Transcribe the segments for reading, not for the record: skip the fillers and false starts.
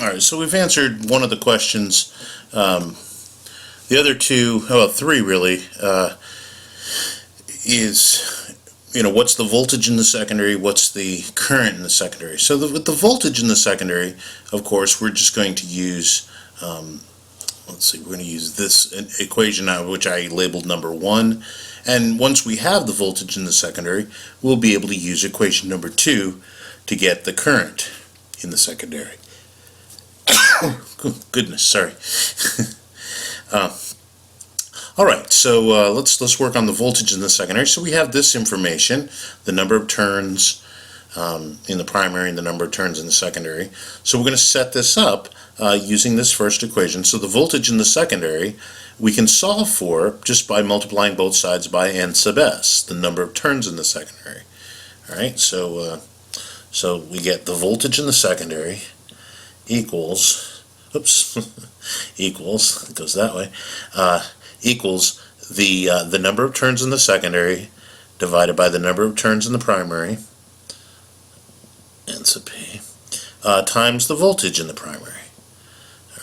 Alright, so we've answered one of the questions. The other two, well, three really, is, what's the voltage in the secondary, what's the current in the secondary. So with the voltage in the secondary, of course, we're just going to use, we're going to use this equation which I labeled number 1. And once we have the voltage in the secondary, we'll be able to use equation number 2 to get the current in the secondary. Goodness, sorry. All right, so let's work on the voltage in the secondary. So we have this information, the number of turns in the primary and the number of turns in the secondary. So we're going to set this up using this first equation. So the voltage in the secondary we can solve for just by multiplying both sides by n sub s, the number of turns in the secondary. All right, so we get the voltage in the secondary equals, equals, it goes that way, equals the number of turns in the secondary divided by the number of turns in the primary, n sub p, times the voltage in the primary.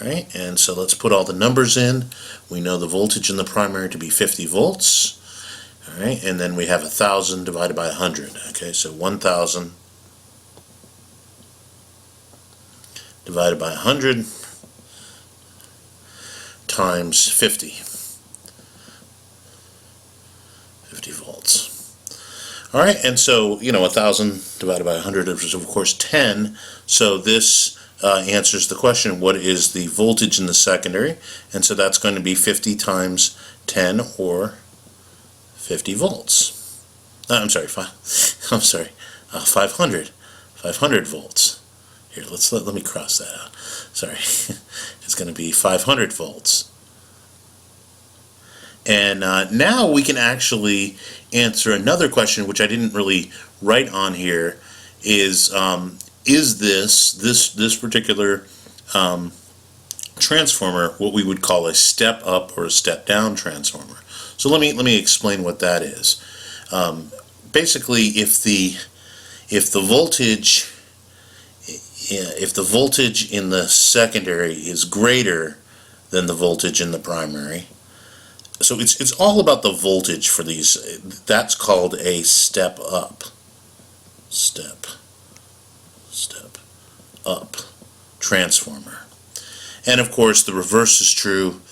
Alright, and so let's put all the numbers in. We know the voltage in the primary to be 50 volts. Alright, and then we have 1,000 divided by 100. Okay, so 1,000 divided by 100 times 50. 50 volts. Alright, and so, 1,000 divided by 100 is of course 10. So this answers the question, what is the voltage in the secondary? And so that's going to be 50 times 10, or 50 volts. I'm sorry, 500 volts. Here, let me cross that out. Sorry, it's going to be 500 volts. And now we can actually answer another question, which I didn't really write on here, is this particular transformer what we would call a step up or a step down transformer? So let me explain what that is. Basically, if the voltage in the secondary is greater than the voltage in the primary, so it's all about the voltage for these. That's called a step up. Step up transformer. And of course the reverse is true.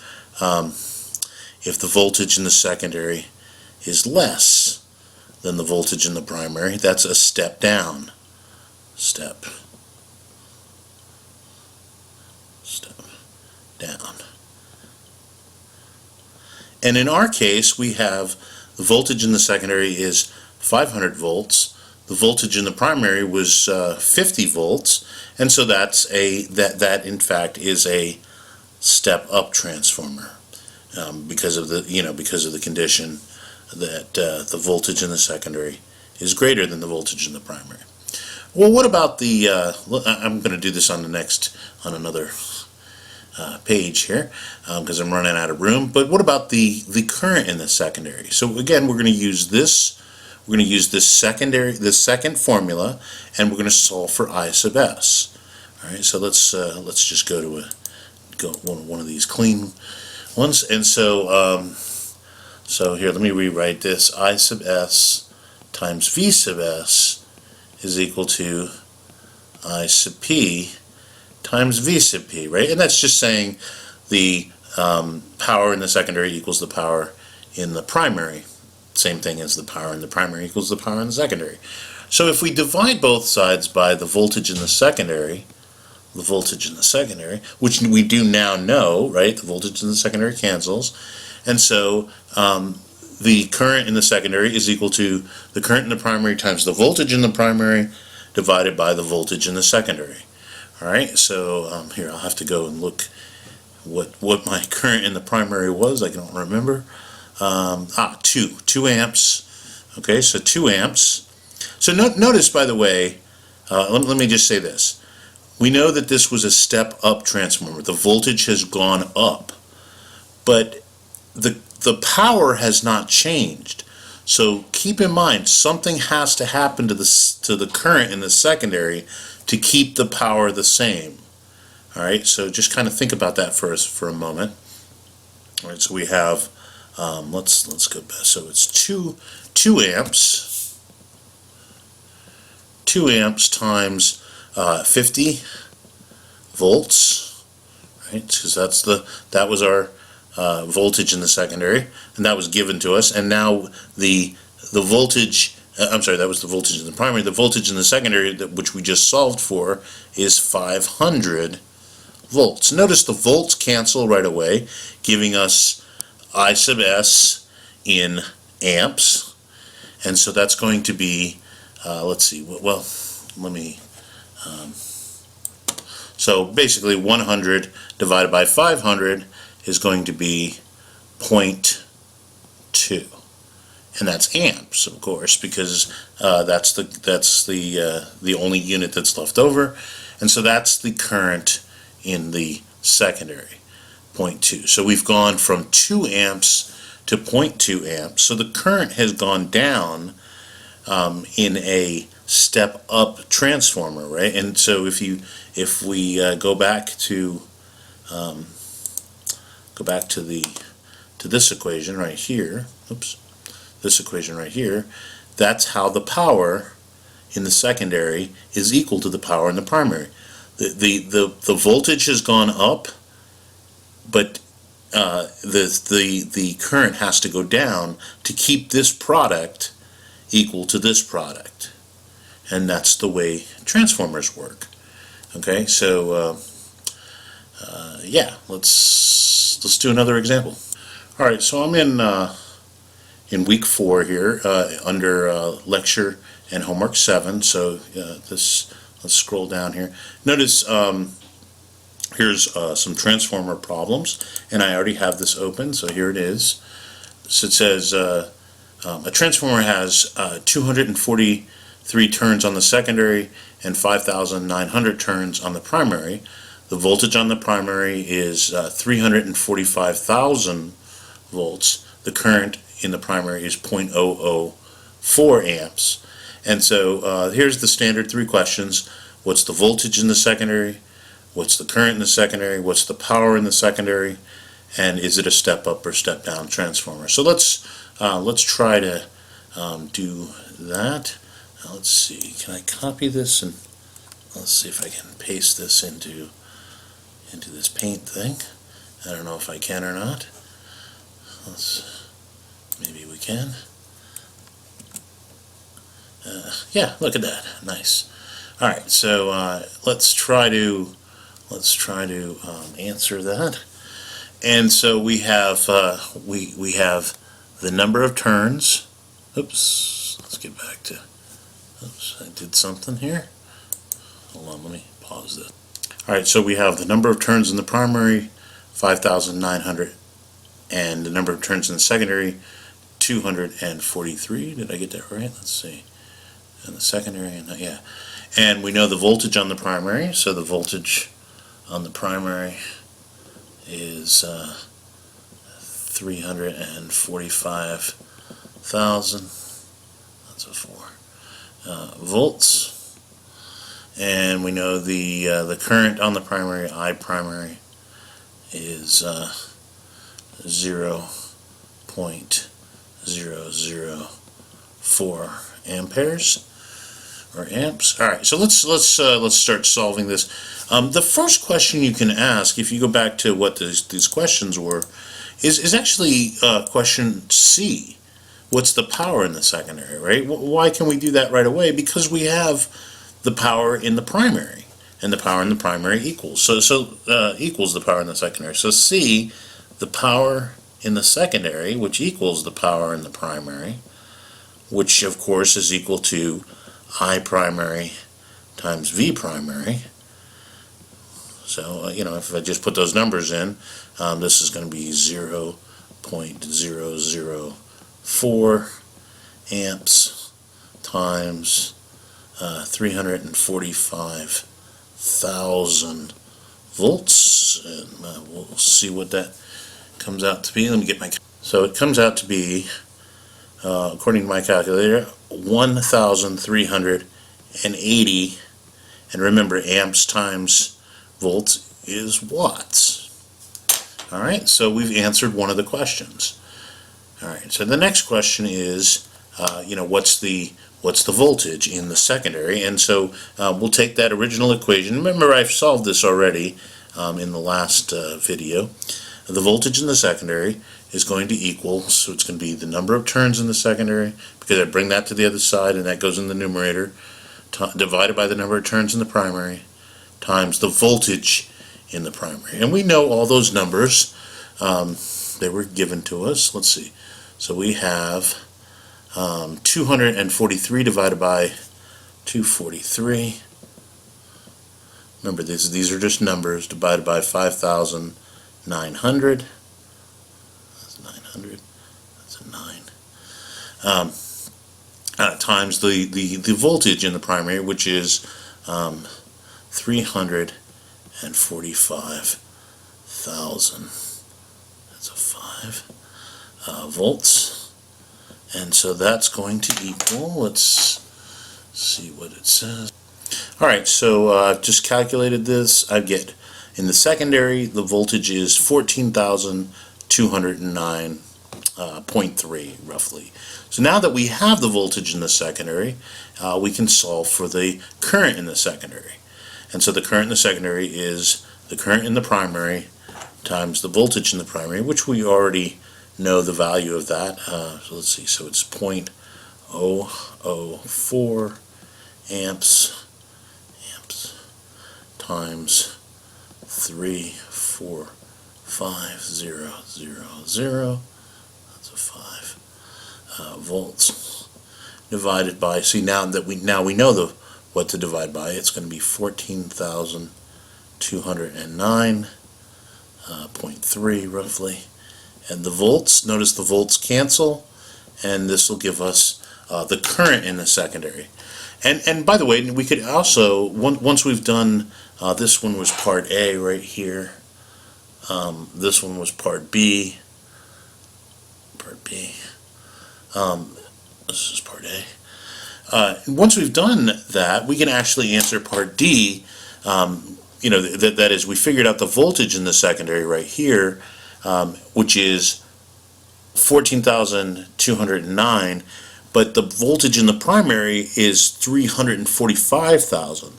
If the voltage in the secondary is less than the voltage in the primary, that's a step down. Step down. And in our case, we have the voltage in the secondary is 500 volts. The voltage in the primary was 50 volts, and so that in fact is a step up transformer because of the condition that the voltage in the secondary is greater than the voltage in the primary. Well, what about the? I'm going to do this on another page here because I'm running out of room. But what about the current in the secondary? So again, we're going to use this. We're going to use this second formula, and we're going to solve for I sub s. All right, so let's just go to one of these clean ones, and so here, let me rewrite this. I sub s times v sub s is equal to I sub p times v sub p, right? And that's just saying the power in the secondary equals the power in the primary. Same thing as the power in the primary equals the power in the secondary. So if we divide both sides by the voltage in the secondary, which we do now know, right? The voltage in the secondary cancels, and so the current in the secondary is equal to the current in the primary times the voltage in the primary divided by the voltage in the secondary. All right, so here I'll have to go and look what my current in the primary was. I don't remember. 2 amps. Okay, so 2 amps. So notice, by the way, let me just say this. We know that this was a step up transformer. The voltage has gone up, but the power has not changed. So keep in mind, something has to happen to the current in the secondary to keep the power the same. All right, so just kind of think about that for a moment. All right, so we have let's go back. So it's 2 amps, 2 amps times 50 volts, right? Because that was our voltage in the secondary, and that was given to us. And now the voltage, I'm sorry, that was the voltage in the primary. The voltage in the secondary, which we just solved for, is 500 volts. Notice the volts cancel right away, giving us I sub s in amps, and so that's going to be, let's see, well, let me, so basically 100 divided by 500 is going to be 0.2, and that's amps, of course, because that's the only unit that's left over, and so that's the current in the secondary, 0.2. So we've gone from 2 amps to 0.2 amps. So the current has gone down in a step-up transformer, right? And so if we go back to this equation right here, oops, this equation right here, that's how the power in the secondary is equal to the power in the primary. The voltage has gone up, but the current has to go down to keep this product equal to this product, and that's the way transformers work. Okay, so yeah, let's do another example. All right, so I'm in week 4 here under lecture and homework 7. So let's scroll down here. Notice here's some transformer problems, and I already have this open, so here it is. So it says a transformer has 243 turns on the secondary and 5,900 turns on the primary. The voltage on the primary is 345,000 volts. The current in the primary is 0.004 amps. And so here's the standard 3 questions. What's the voltage in the secondary? What's the current in the secondary? What's the power in the secondary? And is it a step up or step down transformer? So let's try to do that. Now let's see. Can I copy this, and let's see if I can paste this into this paint thing. I don't know if I can or not. Maybe we can. Yeah, look at that. Nice. All right, so let's try to answer that. And so we have we have the number of turns. Oops, let's get back to. Oops, I did something here. Hold on, let me pause this. All right, so we have the number of turns in the primary, 5,900, and the number of turns in the secondary, 243. Did I get that right? Let's see. And the secondary, and yeah. And we know the voltage on the primary, so the voltage on the primary is 345,000. That's a 4 volts. And we know the current on the primary, I primary, is 0.004 amperes or amps. All right, so let's start solving this. The first question you can ask, if you go back to what these questions were, is actually question C. What's the power in the secondary, right? Why can we do that right away? Because we have the power in the primary, and the power in the primary equals equals the power in the secondary. So C, the power in the secondary, which equals the power in the primary, which of course is equal to I primary times V primary. So you know, if I just put those numbers in, this is going to be 0.004 amps times 345,000 volts, and we'll see what that comes out to be. Let me get my. So it comes out to be, according to my calculator, 1,380, and remember, amps times volts is watts. All right, so we've answered one of the questions. All right, so the next question is, what's the voltage in the secondary? And so we'll take that original equation. Remember, I've solved this already in the last video. The voltage in the secondary is going to equal, so it's going to be the number of turns in the secondary, because I bring that to the other side and that goes in the numerator, divided by the number of turns in the primary, times the voltage in the primary. And we know all those numbers. They were given to us. Let's see. So we have 243 divided by 243. Remember, these are just numbers, divided by 5,900. That's 900. That's a 9. Times the voltage in the primary, which is 345,000. That's a 5 volts. And so that's going to equal, let's see what it says. Alright, so I've just calculated this. I get, in the secondary, the voltage is 14,209.3 roughly. So now that we have the voltage in the secondary, we can solve for the current in the secondary. And so the current in the secondary is the current in the primary times the voltage in the primary, which we already know the value of that. So let's see, so it's 0.004 amps times 345,000. That's a 5 volts divided by. See, now we know what to divide by. It's going to be 14,209.3 roughly. And the volts, notice the volts cancel, and this will give us the current in the secondary. And by the way, we could also, once we've done, this one was part A right here, this one was part B, this is part A. Once we've done that, we can actually answer part D. That is, we figured out the voltage in the secondary right here, which is 14,209, but the voltage in the primary is 345,000.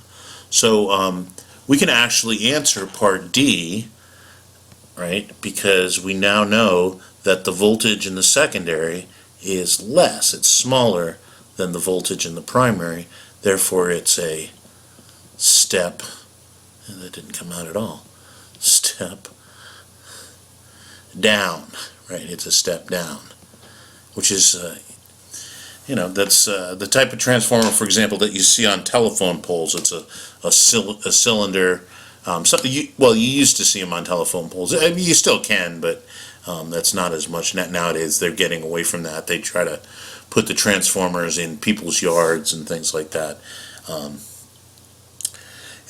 So we can actually answer part D, right, because we now know that the voltage in the secondary is less, it's smaller than the voltage in the primary, therefore it's a step, and that didn't come out at all, step down, right, it's a step down, which is, that's the type of transformer, for example, that you see on telephone poles. It's a cylinder, you used to see them on telephone poles. I mean, you still can, but that's not as much. Nowadays, they're getting away from that. They try to put the transformers in people's yards and things like that,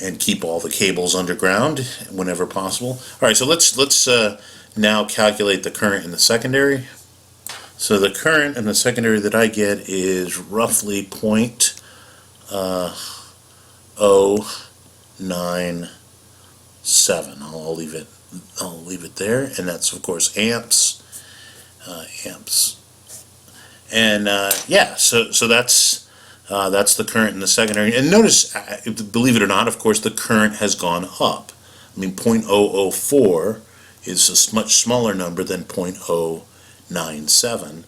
and keep all the cables underground whenever possible. All right, so let's now calculate the current in the secondary. So the current in the secondary that I get is roughly 0.097. I'll leave it there, and that's of course amps. And so that's the current in the secondary. And notice, believe it or not, of course, the current has gone up. I mean, 0.004 is a much smaller number than 0.097.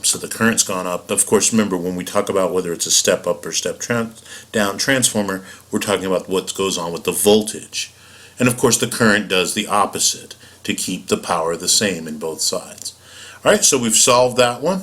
So the current's gone up. Of course, remember, when we talk about whether it's a step up or step down transformer, we're talking about what goes on with the voltage. And of course, the current does the opposite to keep the power the same in both sides. All right, so we've solved that one.